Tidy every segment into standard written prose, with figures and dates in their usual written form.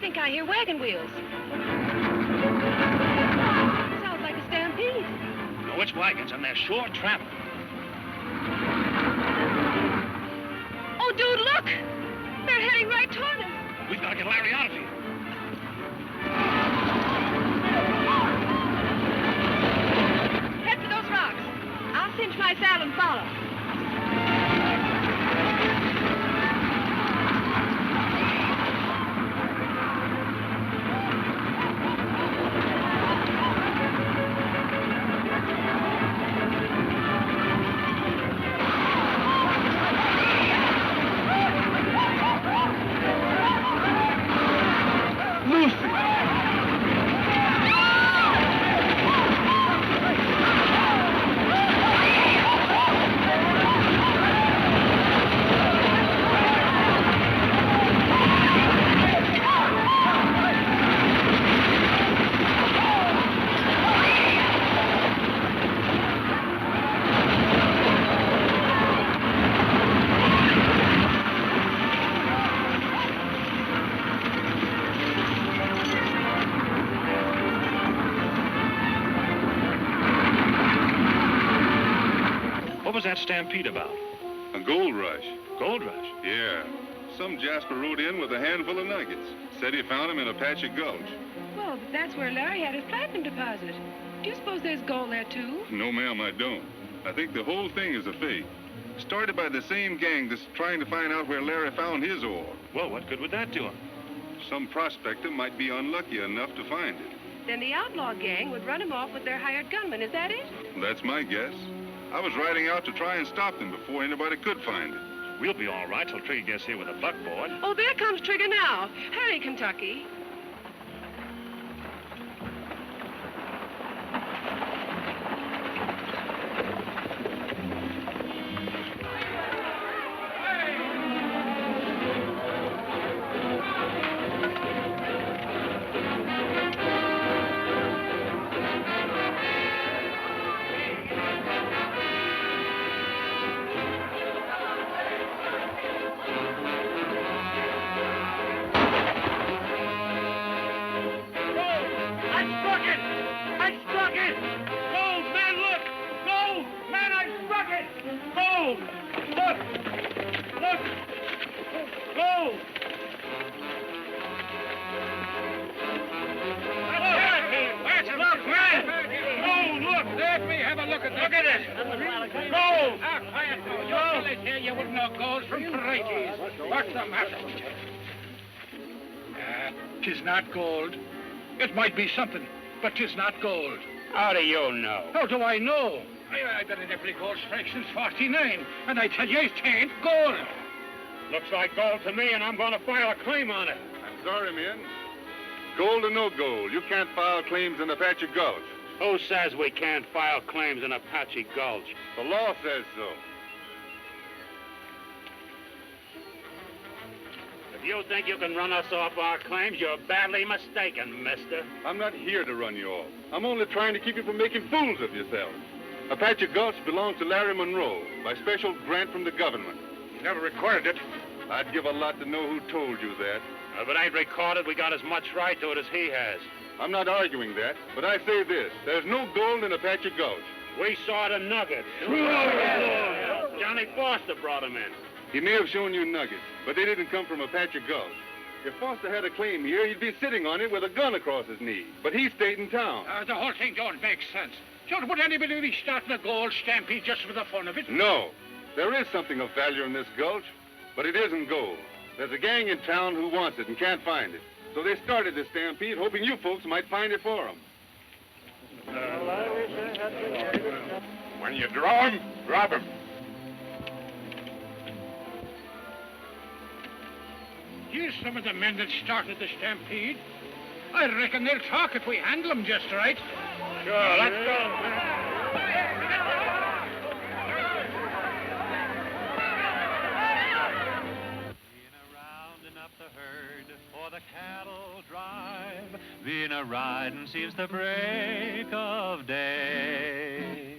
think I hear wagon wheels. Sounds like a stampede. No, it's wagons, and they're sure traveling. Oh, dude, look! They're heading right toward us. We've got to get Larry out of here. Head for those rocks. I'll cinch my saddle and follow. What was that stampede about? A gold rush. Gold rush? Yeah. Some Jasper rode in with a handful of nuggets. Said he found them in Apache Gulch. Well, but that's where Larry had his platinum deposit. Do you suppose there's gold there, too? No, ma'am, I don't. I think the whole thing is a fake. Started by the same gang that's trying to find out where Larry found his ore. Well, what good would that do him? Some prospector might be unlucky enough to find it. Then the outlaw gang would run him off with their hired gunman. Is that it? That's my guess. I was riding out to try and stop them before anybody could find it. We'll be all right till Trigger gets here with a buckboard. Oh, there comes Trigger now. Hurry, Kentucky. Tis not gold. It might be something, but tis not gold. How do you know? How do I know? I've been in every gold strike since 49, and I tell you it ain't gold. Looks like gold to me, and I'm going to file a claim on it. I'm sorry, men. Gold or no gold, you can't file claims in Apache Gulch. Who says we can't file claims in Apache Gulch? The law says so. If you think you can run us off our claims, you're badly mistaken, mister. I'm not here to run you off. I'm only trying to keep you from making fools of yourselves. Apache Gulch belongs to Larry Munro by special grant from the government. You never recorded it. I'd give a lot to know who told you that. If it ain't recorded, we got as much right to it as he has. I'm not arguing that, but I say this. There's no gold in Apache Gulch. We saw the nugget. Johnny Foster brought him in. He may have shown you nuggets, but they didn't come from Apache Gulch. If Foster had a claim here, he'd be sitting on it with a gun across his knee. But he stayed in town. The whole thing don't make sense. Would anybody be starting a gold stampede just for the fun of it? No. There is something of value in this gulch, but it isn't gold. There's a gang in town who wants it and can't find it. So they started this stampede, hoping you folks might find it for them. When you draw him, drop him. Here's some of the men that started the stampede. I reckon they'll talk if we handle them just right. Sure, let's go. For the cattle drive, been a riding since the break of day.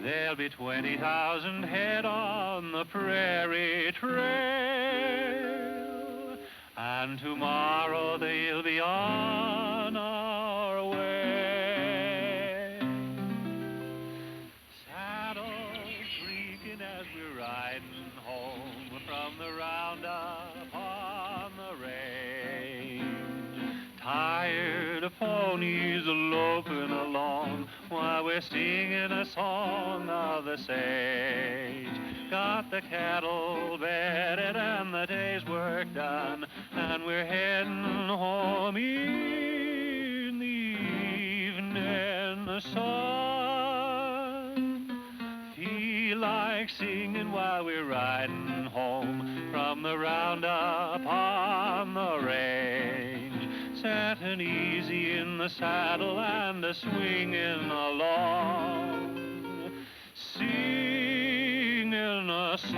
There'll be 20,000 head on the prairie trail, and tomorrow they'll be on our way. Saddles creaking as we're riding home from the roundup on the range. Tired ponies loping along while we're singing a song of the sage. Got the cattle bedded and the day's work done, and we're heading home in the evening sun. Feel like singing while we're riding home from the roundup on the range. Setting easy in the saddle and a-swinging along, singing a song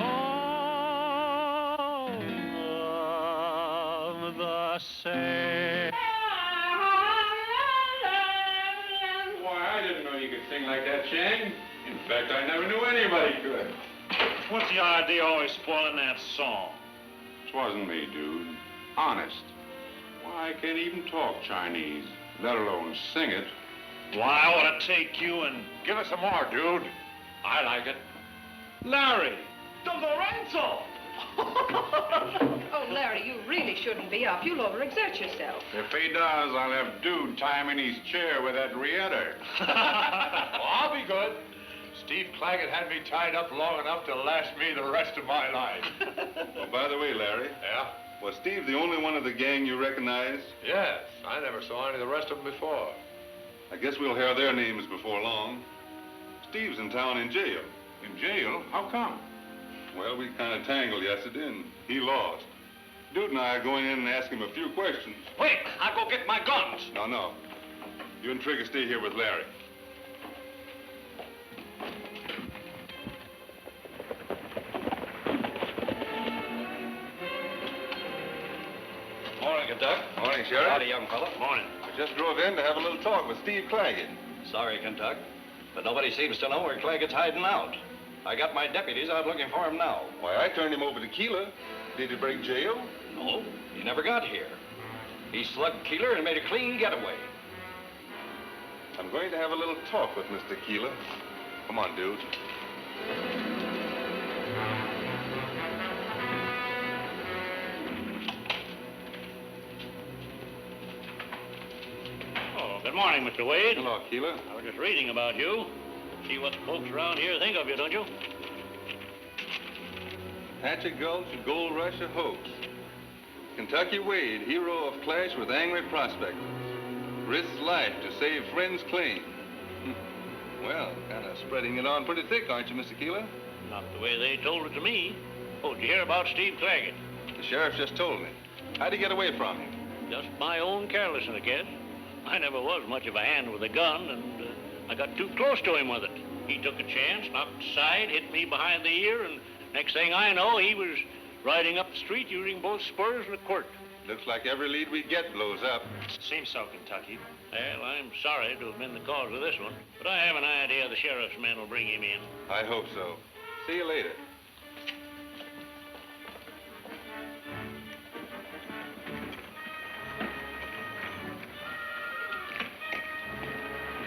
of the sage. Why, I didn't know you could sing like that, Shang. In fact, I never knew anybody could. What's the idea always spoiling that song? It wasn't me, dude. Honest. Why, I can't even talk Chinese, let alone sing it. Why, I want to take you and give us some more, dude. I like it. Larry! Don Lorenzo! Oh, Larry, you really shouldn't be up. You'll overexert yourself. If he does, I'll have Dude tie him in his chair with that Rietter. Well, I'll be good. Steve Claggett had me tied up long enough to last me the rest of my life. Oh, by the way, Larry. Yeah? Was Steve the only one of the gang you recognized? Yes. I never saw any of the rest of them before. I guess we'll hear their names before long. Steve's in town in jail. In jail? How come? Well, we kind of tangled yesterday, and he lost. Dude and I are going in and ask him a few questions. Wait, I'll go get my guns. No. You and Trigger stay here with Larry. Morning, Kentucky. Morning, Sheriff. Howdy, young fella. Morning. We just drove in to have a little talk with Steve Claggett. Sorry, Kentucky, but nobody seems to know where Claggett's hiding out. I got my deputies out looking for him now. Why, I turned him over to Keller. Did he break jail? No, he never got here. He slugged Keeler and made a clean getaway. I'm going to have a little talk with Mr. Keeler. Come on, dude. Oh, good morning, Mr. Wade. Hello, Keeler. I was just reading about you. See what the folks around here think of you, don't you? Hatchet Gulch, a gold rush, a hoax. Kentucky Wade, hero of clash with angry prospectors. Risks life to save friend's claim. Well, kind of spreading it on pretty thick, aren't you, Mr. Keeler? Not the way they told it to me. Oh, did you hear about Steve Claggett? The sheriff just told me. How'd he get away from him? Just my own carelessness, I guess. I never was much of a hand with a gun, and I got too close to him with it. He took a chance, knocked aside, hit me behind the ear, and next thing I know, he was riding up the street using both spurs and a quirt. Looks like every lead we get blows up. Seems so, Kentucky. Well, I'm sorry to have been the cause of this one, but I have an idea the sheriff's men will bring him in. I hope so. See you later.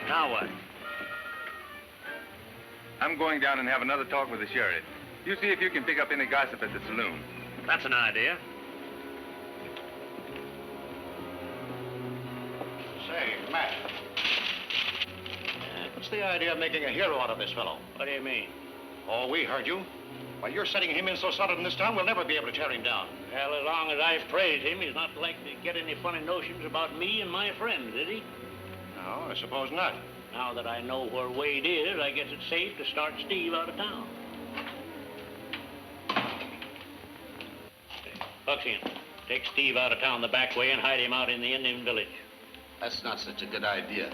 Now what? I'm going down and have another talk with the sheriff. You see if you can pick up any gossip at the saloon. That's an idea. Say, Matt. What's the idea of making a hero out of this fellow? What do you mean? Oh, we heard you. Why, you're setting him in so solid in this town, we'll never be able to tear him down. Well, as long as I've praised him, he's not likely to get any funny notions about me and my friends, is he? No, I suppose not. Now that I know where Wade is, I guess it's safe to start Steve out of town. Bucks in. Take Steve out of town the back way and hide him out in the Indian village. That's not such a good idea.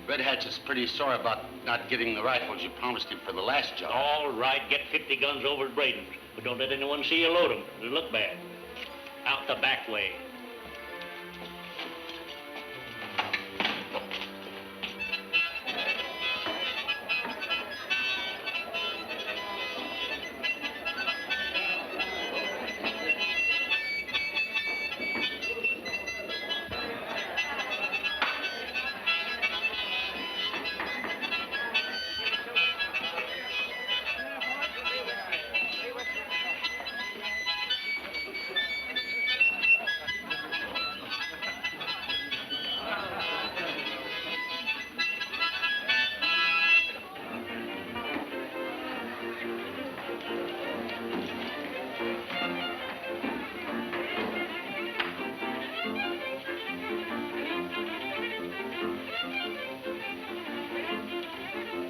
Red Hatchet's pretty sore about not getting the rifles you promised him for the last job. All right, get 50 guns over at Braden's, but don't let anyone see you load them. It'll look bad. Out the back way.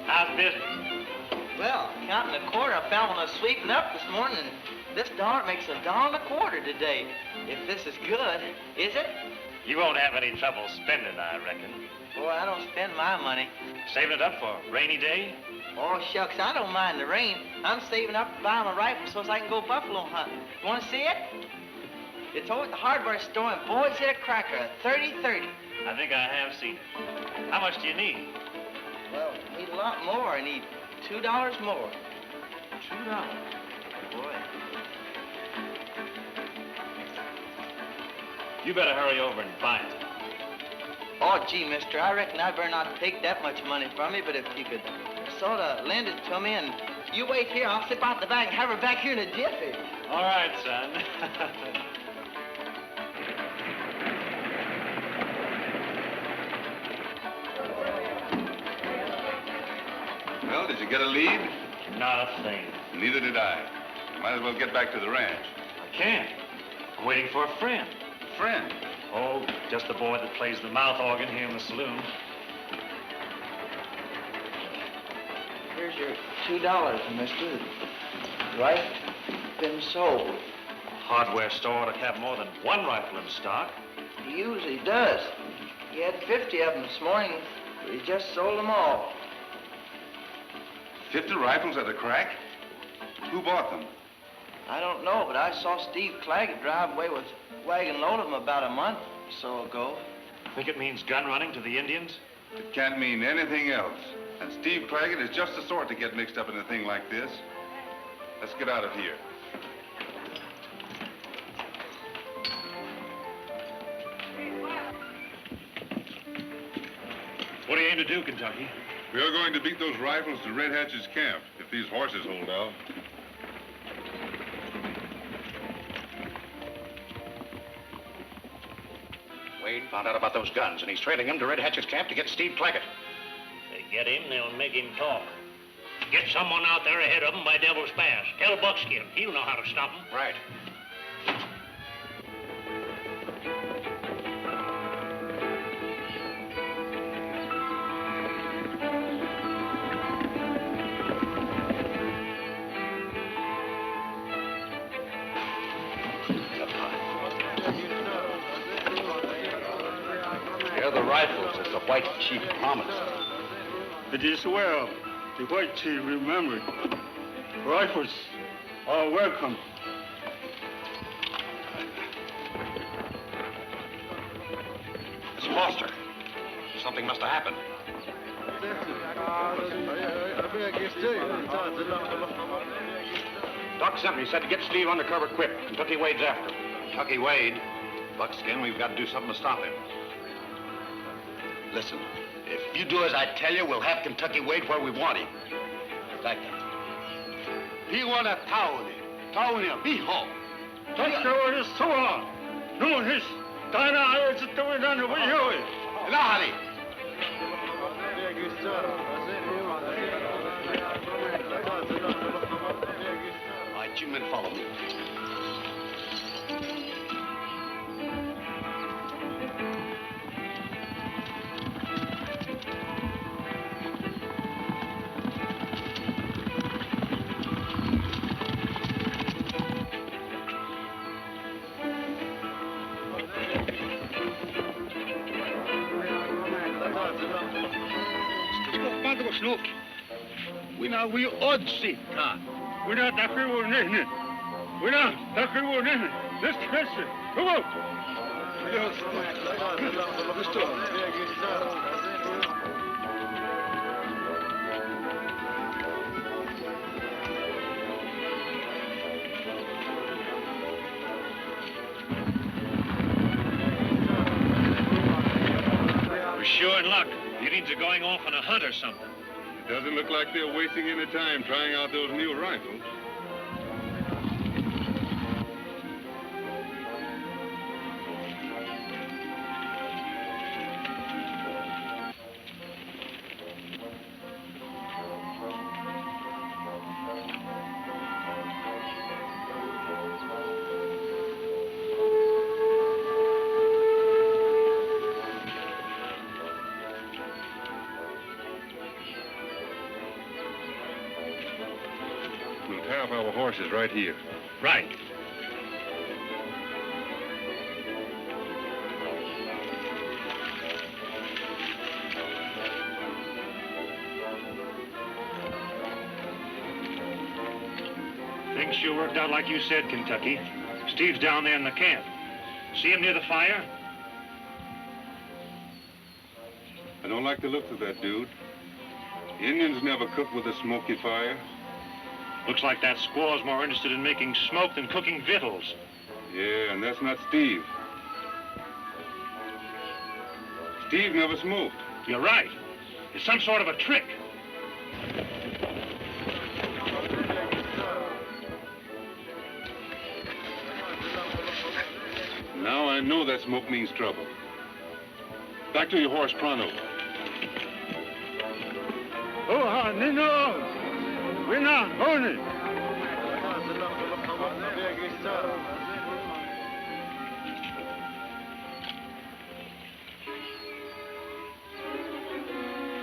How's business? Well, counting a quarter, I found when I was sweeping up this morning, and this dollar makes $1.25 today. If this is good, is it? You won't have any trouble spending, I reckon. Boy, I don't spend my money. Saving it up for a rainy day? Oh, shucks, I don't mind the rain. I'm saving up to buy my rifle so I can go buffalo hunting. You want to see it? It's over at the hardware store, and boys, hit a cracker, a 30-30. I think I have seen it. How much do you need? Well, I need a lot more. I need $2 more. $2. Boy. You better hurry over and buy it. Oh, gee, mister, I reckon I better not take that much money from you, but if you could sort of lend it to me, and you wait here, I'll slip out the bag and have her back here in a jiffy. All right, son. Well, did you get a lead? Not a thing. Neither did I. Might as well get back to the ranch. I can't. I'm waiting for a friend. Friend? Oh, just the boy that plays the mouth organ here in the saloon. Here's your $2, mister. Right? Been sold. A hardware store ought to have more than one rifle in stock. He usually does. He had 50 of them this morning, but he just sold them all. 50 rifles at a crack? Who bought them? I don't know, but I saw Steve Claggett drive away with a wagon load of them about a month or so ago. Think it means gun running to the Indians? It can't mean anything else. And Steve Claggett is just the sort to get mixed up in a thing like this. Let's get out of here. What do you aim to do, Kentucky? We are going to beat those rifles to Red Hatchet's camp, if these horses hold out. Wade found out about those guns, and he's trailing them to Red Hatchet's camp to get Steve Claggett. They get him, they'll make him talk. Get someone out there ahead of him by Devil's Pass. Tell Buckskin. He'll know how to stop him. Right. They're the rifles that the white chief promised. It is well. The white chief remembered. Rifles are welcome. It's Foster. Something must have happened. Doc sent me, said to get Steve undercover quick. Kentucky Wade's after him. Kentucky Wade? Buckskin, we've got to do something to stop him. Listen, if you do as I tell you, we'll have Kentucky Wade where we want him. Like that. He want a town. Town here. Be home. That's the way it's so long. No, his Dana is doing on the way here. Lahari. All right, you men follow me. We ought to see. We're not that we were in. We're not that we were in. Let's catch it. Come on. We're sure in luck. The Indians are going off on a hunt or something. It doesn't look like they're wasting any time trying out those new rifles. pair of our horses right here. Right. Things sure worked out like you said, Kentucky. Steve's down there in the camp. See him near the fire? I don't like the looks of that dude. Indians never cook with a smoky fire. Looks like that squaw's more interested in making smoke than cooking victuals. Yeah, and that's not Steve. Steve never smoked. You're right. It's some sort of a trick. Now I know that smoke means trouble. Back to your horse, pronto. Oh, no. We're not holding.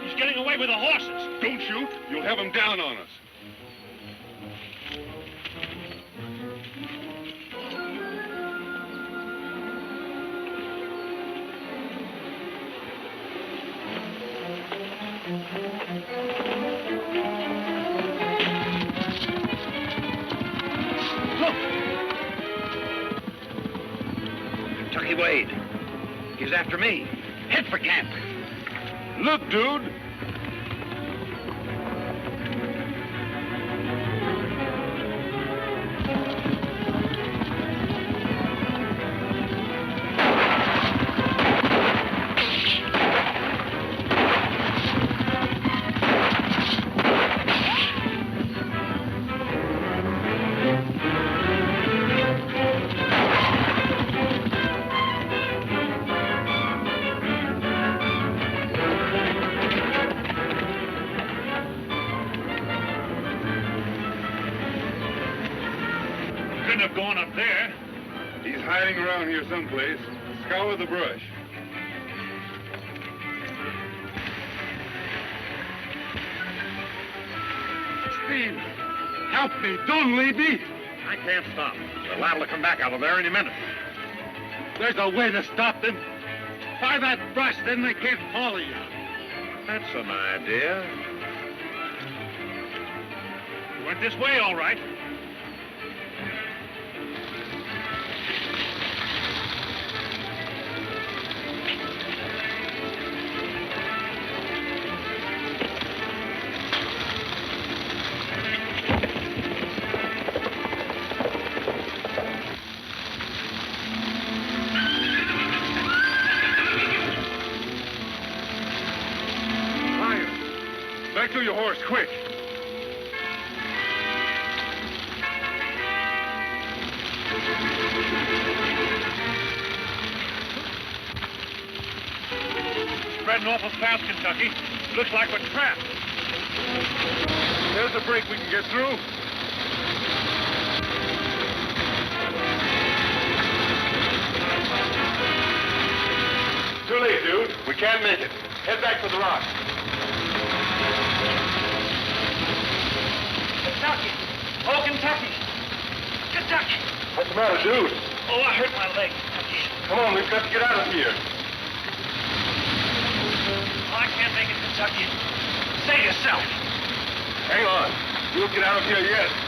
He's getting away with the horses. Don't shoot. You'll have him down on us. Kentucky Wade. He's after me. Head for camp. Look, dude. Going up there. He's hiding around here someplace. Scour the brush. Steve, help me. Don't leave me. I can't stop. They're liable to come back out of there any minute. There's a way to stop them. Fire that brush, then they can't follow you. That's an idea. You went this way, all right. Back to your horse, quick. Spreading awful fast, Kentucky. Looks like we're trapped. There's a break we can get through. Too late, dude. We can't make it. Head back to the rock. Kentucky. Oh, Kentucky. Kentucky. What's the matter, dude? Oh, I hurt my leg, Kentucky. Come on, we've got to get out of here. Oh, I can't make it, Kentucky. Save yourself. Hang on. We'll get out of here yet.